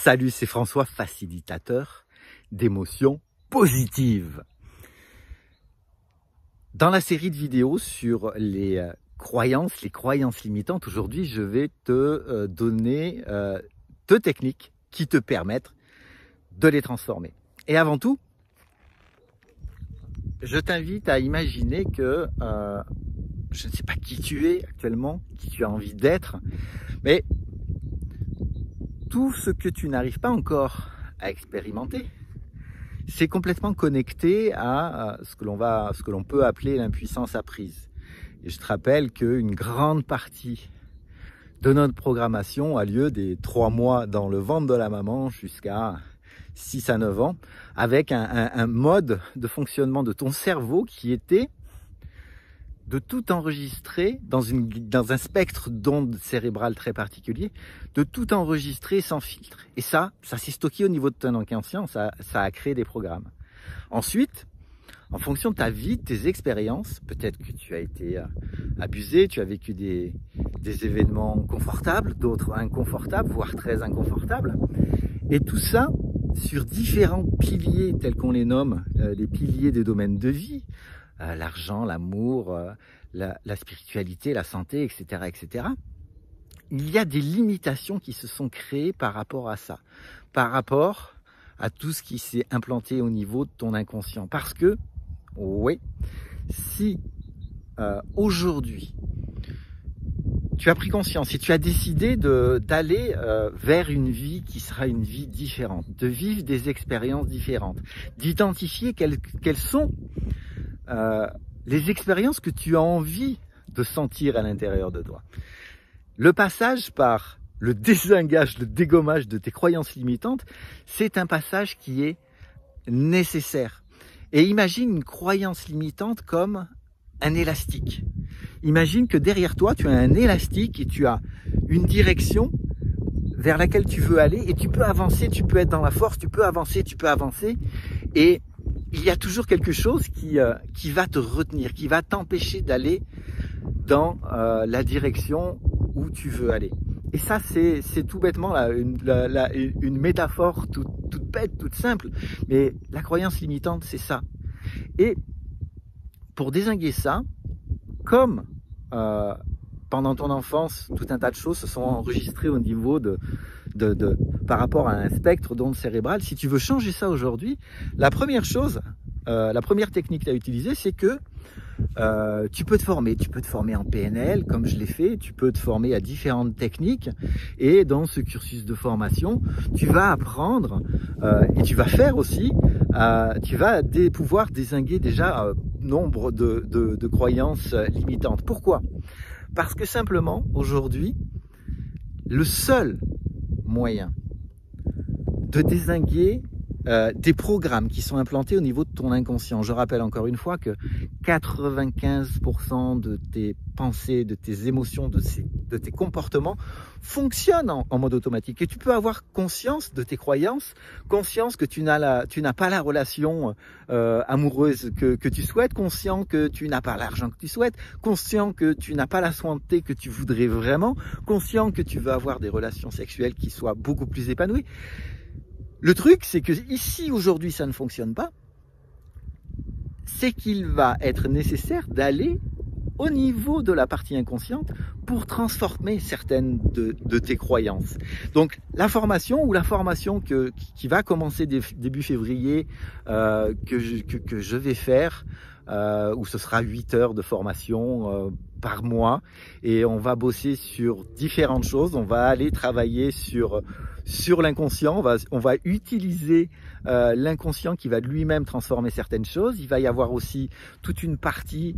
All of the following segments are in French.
Salut, c'est François, facilitateur d'émotions positives. Dans la série de vidéos sur les croyances limitantes, aujourd'hui je vais te donner 2 techniques qui te permettent de les transformer. Et avant tout, je t'invite à imaginer que je ne sais pas qui tu es actuellement, qui tu as envie d'être, mais tout ce que tu n'arrives pas encore à expérimenter, c'est complètement connecté à ce que l'on peut appeler l'impuissance apprise. Et je te rappelle qu'une grande partie de notre programmation a lieu des 3 mois dans le ventre de la maman jusqu'à 6 à 9 ans, avec un mode de fonctionnement de ton cerveau qui était de tout enregistrer dans un spectre d'ondes cérébrales très particulier, de tout enregistrer sans filtre. Et ça s'est stocké au niveau de ton inconscient, ça a créé des programmes. Ensuite, en fonction de ta vie, de tes expériences, peut-être que tu as été abusé, tu as vécu des événements confortables, d'autres inconfortables, voire très inconfortables. Et tout ça sur différents piliers tels qu'on les nomme, les piliers des domaines de vie, l'argent, l'amour, la spiritualité, la santé, etc., etc. Il y a des limitations qui se sont créées par rapport à ça, par rapport à tout ce qui s'est implanté au niveau de ton inconscient. Parce que, oui, si aujourd'hui, tu as pris conscience, si tu as décidé d'aller vers une vie qui sera une vie différente, de vivre des expériences différentes, d'identifier quelles sont les expériences que tu as envie de sentir à l'intérieur de toi. Le passage par le désengage, le dégommage de tes croyances limitantes, c'est un passage qui est nécessaire. Et imagine une croyance limitante comme un élastique. Imagine que derrière toi, tu as un élastique et tu as une direction vers laquelle tu veux aller et tu peux avancer, tu peux être dans la force, tu peux avancer et il y a toujours quelque chose qui va te retenir, qui va t'empêcher d'aller dans la direction où tu veux aller. Et ça, c'est tout bêtement une métaphore toute bête, toute simple. Mais la croyance limitante, c'est ça. Et pour dézinguer ça, comme pendant ton enfance, tout un tas de choses se sont enregistrées au niveau par rapport à un spectre d'ondes cérébrales. Si tu veux changer ça aujourd'hui, la première technique à utiliser, c'est que tu peux te former en PNL comme je l'ai fait, tu peux te former à différentes techniques et dans ce cursus de formation, tu vas apprendre et tu vas faire aussi, tu vas pouvoir dézinguer déjà nombre de croyances limitantes. Pourquoi ? Parce que simplement, aujourd'hui, le seul moyen de dézinguer des programmes qui sont implantés au niveau de ton inconscient. Je rappelle encore une fois que 95% de tes pensées, de tes émotions, de tes comportements fonctionnent en mode automatique. Et tu peux avoir conscience de tes croyances, conscience que tu n'as pas la relation amoureuse que tu souhaites, conscient que tu n'as pas l'argent que tu souhaites, conscient que tu n'as pas la santé que tu voudrais vraiment, conscient que tu veux avoir des relations sexuelles qui soient beaucoup plus épanouies. Le truc, c'est que ici, aujourd'hui, ça ne fonctionne pas, c'est qu'il va être nécessaire d'aller au niveau de la partie inconsciente pour transformer certaines de tes croyances. Donc, la formation qui va commencer début février, que je vais faire, où ce sera 8 heures de formation par mois, et on va bosser sur différentes choses. On va aller travailler sur l'inconscient, on va utiliser l'inconscient qui va lui-même transformer certaines choses. Il va y avoir aussi toute une partie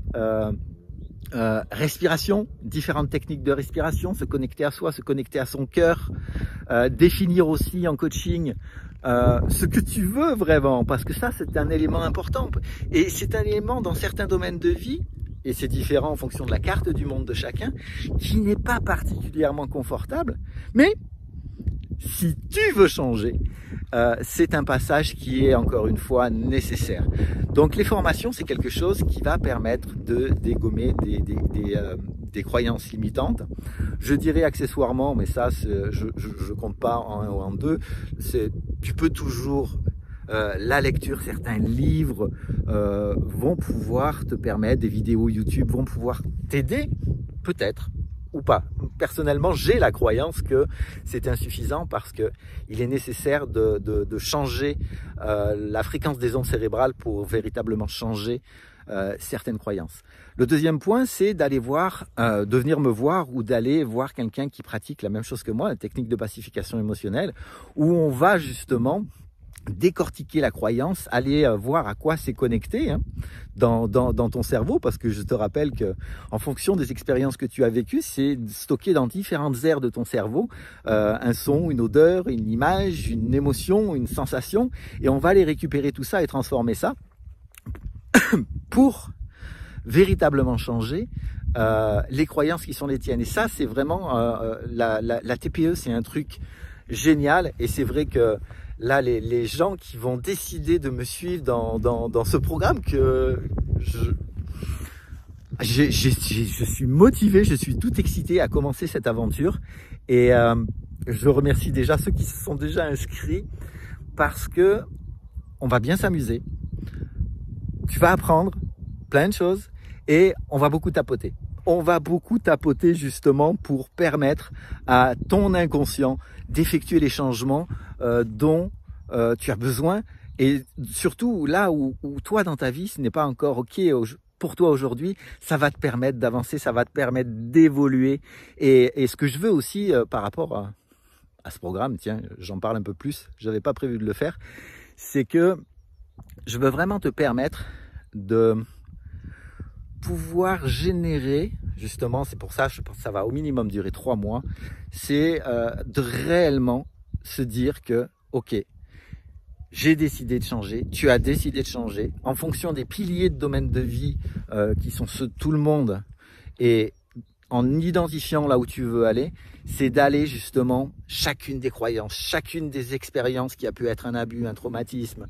respiration, différentes techniques de respiration, se connecter à soi, se connecter à son cœur, définir aussi en coaching ce que tu veux vraiment, parce que ça c'est un élément important et c'est un élément dans certains domaines de vie, et c'est différent en fonction de la carte du monde de chacun, qui n'est pas particulièrement confortable, mais si tu veux changer, c'est un passage qui est encore une fois nécessaire. Donc les formations, c'est quelque chose qui va permettre de dégommer des croyances limitantes. Je dirais accessoirement, mais ça, je compte pas en un ou en deux, tu peux toujours... la lecture, certains livres vont pouvoir te permettre, des vidéos YouTube vont pouvoir t'aider, peut-être, ou pas. Personnellement, j'ai la croyance que c'est insuffisant parce que il est nécessaire de changer la fréquence des ondes cérébrales pour véritablement changer certaines croyances. Le deuxième point, c'est d'aller voir, de venir me voir ou d'aller voir quelqu'un qui pratique la même chose que moi, la technique de pacification émotionnelle, où on va justement décortiquer la croyance, aller voir à quoi c'est connecté dans ton cerveau, parce que je te rappelle que en fonction des expériences que tu as vécues, c'est stocké dans différentes aires de ton cerveau, un son, une odeur, une image, une émotion, une sensation, et on va aller récupérer tout ça et transformer ça pour véritablement changer les croyances qui sont les tiennes. Et ça, c'est vraiment la TPE, c'est un truc génial, et c'est vrai que là, les gens qui vont décider de me suivre dans ce programme, que je suis motivé, je suis tout excité à commencer cette aventure, et je remercie déjà ceux qui se sont déjà inscrits, parce que on va bien s'amuser, tu vas apprendre plein de choses et on va beaucoup tapoter. On va beaucoup tapoter justement pour permettre à ton inconscient d'effectuer les changements dont tu as besoin, et surtout là où toi dans ta vie ce n'est pas encore ok pour toi aujourd'hui, ça va te permettre d'avancer, ça va te permettre d'évoluer, et ce que je veux aussi par rapport à ce programme, tiens, j'en parle un peu plus, je n'avais pas prévu de le faire, c'est que je veux vraiment te permettre de pouvoir générer, justement, c'est pour ça, je pense que ça va au minimum durer 3 mois, c'est de réellement se dire que, ok, j'ai décidé de changer, tu as décidé de changer, en fonction des piliers de domaine de vie qui sont ceux de tout le monde, et en identifiant là où tu veux aller, c'est d'aller justement chacune des croyances, chacune des expériences qui a pu être un abus, un traumatisme,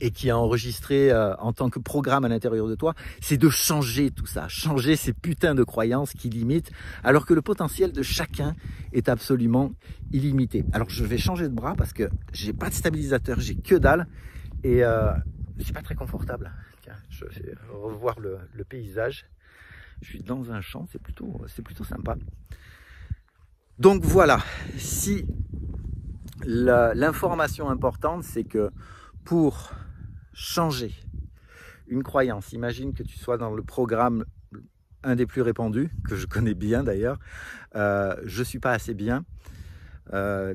et qui est enregistré en tant que programme à l'intérieur de toi, c'est de changer tout ça, changer ces putains de croyances qui limitent, alors que le potentiel de chacun est absolument illimité. Alors je vais changer de bras parce que j'ai pas de stabilisateur, j'ai que dalle, et c'est pas très confortable. Tiens, je vais revoir le paysage. Je suis dans un champ, c'est plutôt sympa. Donc voilà, si l'information importante, c'est que pour changer une croyance, imagine que tu sois dans le programme, un des plus répandus, que je connais bien d'ailleurs, je suis pas assez bien,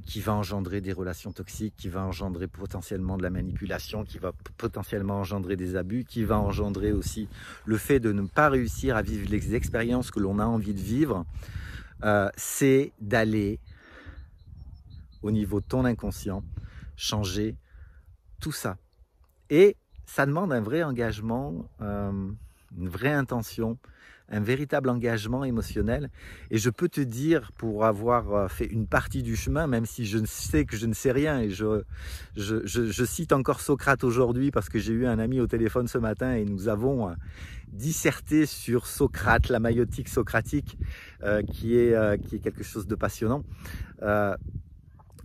qui va engendrer des relations toxiques, qui va engendrer potentiellement de la manipulation, qui va potentiellement engendrer des abus, qui va engendrer aussi le fait de ne pas réussir à vivre les expériences que l'on a envie de vivre, c'est d'aller au niveau de ton inconscient, changer tout ça. Et ça demande un vrai engagement, une vraie intention, un véritable engagement émotionnel. Et je peux te dire, pour avoir fait une partie du chemin, même si je sais que je ne sais rien, et je cite encore Socrate aujourd'hui parce que j'ai eu un ami au téléphone ce matin et nous avons disserté sur Socrate, la maïotique socratique, qui est quelque chose de passionnant.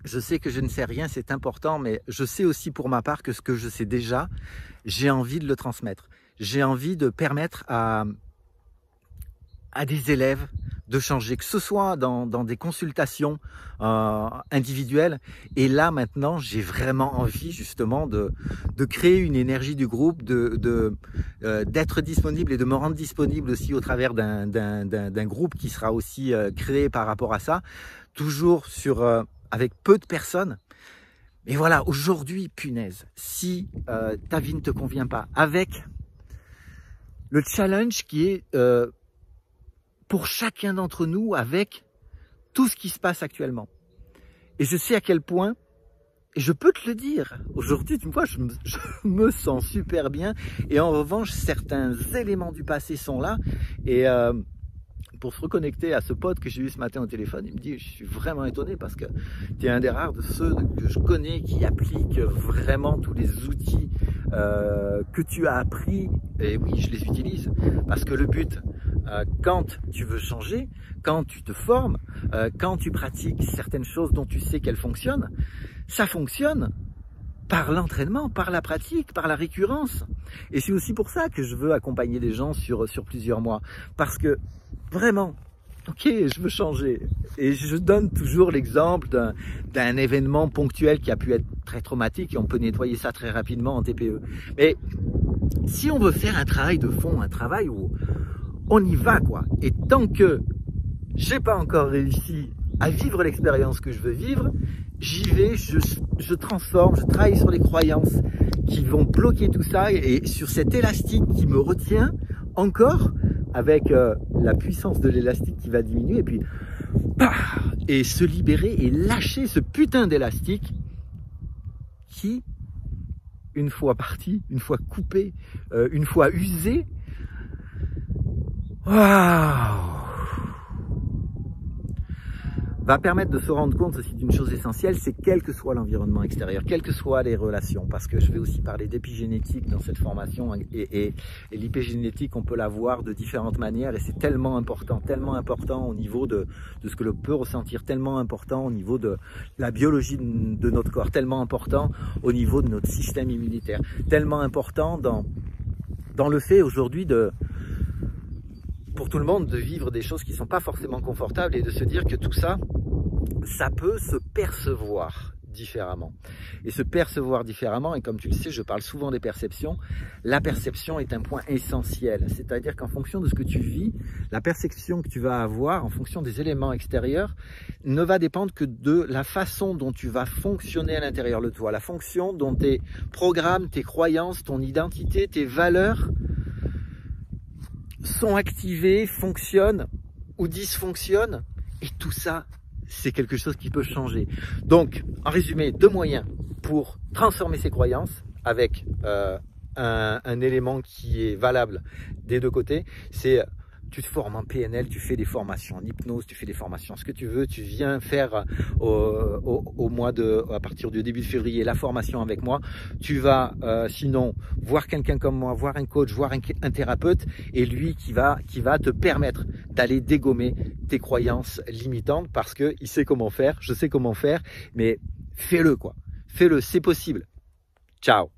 Je sais que je ne sais rien, c'est important, mais je sais aussi pour ma part que ce que je sais déjà, j'ai envie de le transmettre. J'ai envie de permettre à des élèves de changer, que ce soit dans des consultations individuelles. Et là, maintenant, j'ai vraiment envie justement de créer une énergie du groupe, d'être disponible et de me rendre disponible aussi au travers d'un groupe qui sera aussi créé par rapport à ça, toujours avec peu de personnes. Mais voilà, aujourd'hui, punaise, si ta vie ne te convient pas, avec le challenge qui est pour chacun d'entre nous, avec tout ce qui se passe actuellement. Et je sais à quel point, et je peux te le dire, aujourd'hui, tu vois, je me sens super bien, et en revanche, certains éléments du passé sont là, et pour se reconnecter à ce pote que j'ai eu ce matin au téléphone, il me dit, je suis vraiment étonné parce que tu es un des rares de ceux que je connais qui appliquent vraiment tous les outils que tu as appris. Et oui, je les utilise parce que le but, quand tu veux changer, quand tu te formes, quand tu pratiques certaines choses dont tu sais qu'elles fonctionnent, ça fonctionne par l'entraînement, par la pratique, par la récurrence. Et c'est aussi pour ça que je veux accompagner des gens sur plusieurs mois. Parce que vraiment, ok, je veux changer. Et je donne toujours l'exemple d'un événement ponctuel qui a pu être très traumatique et on peut nettoyer ça très rapidement en TPE. Mais si on veut faire un travail de fond, un travail où on y va, quoi. Et tant que j'ai pas encore réussi à vivre l'expérience que je veux vivre, j'y vais, je transforme, je travaille sur les croyances qui vont bloquer tout ça et sur cet élastique qui me retient encore avec la puissance de l'élastique qui va diminuer et puis et se libérer et lâcher ce putain d'élastique qui, une fois parti, une fois coupé, une fois usé, waouh, va permettre de se rendre compte aussi d'une chose essentielle, c'est quel que soit l'environnement extérieur, quelles que soient les relations, parce que je vais aussi parler d'épigénétique dans cette formation, et l'épigénétique, on peut la voir de différentes manières, et c'est tellement important au niveau de ce que l'on peut ressentir, tellement important au niveau de la biologie de notre corps, tellement important au niveau de notre système immunitaire, tellement important dans le fait aujourd'hui pour tout le monde de vivre des choses qui ne sont pas forcément confortables et de se dire que tout ça, ça peut se percevoir différemment. Et se percevoir différemment, et comme tu le sais, je parle souvent des perceptions, la perception est un point essentiel. C'est-à-dire qu'en fonction de ce que tu vis, la perception que tu vas avoir en fonction des éléments extérieurs ne va dépendre que de la façon dont tu vas fonctionner à l'intérieur de toi, la fonction dont tes programmes, tes croyances, ton identité, tes valeurs sont activés, fonctionnent ou dysfonctionnent, et tout ça, c'est quelque chose qui peut changer. Donc, en résumé, 2 moyens pour transformer ses croyances avec un élément qui est valable des 2 côtés, c'est tu te formes en PNL, tu fais des formations en hypnose, tu fais des formations, ce que tu veux, tu viens faire à partir du début de février, la formation avec moi. Tu vas sinon voir quelqu'un comme moi, voir un coach, voir un thérapeute, et lui qui va te permettre d'aller dégommer tes croyances limitantes, parce que il sait comment faire, je sais comment faire, mais fais-le quoi. Fais-le, c'est possible. Ciao.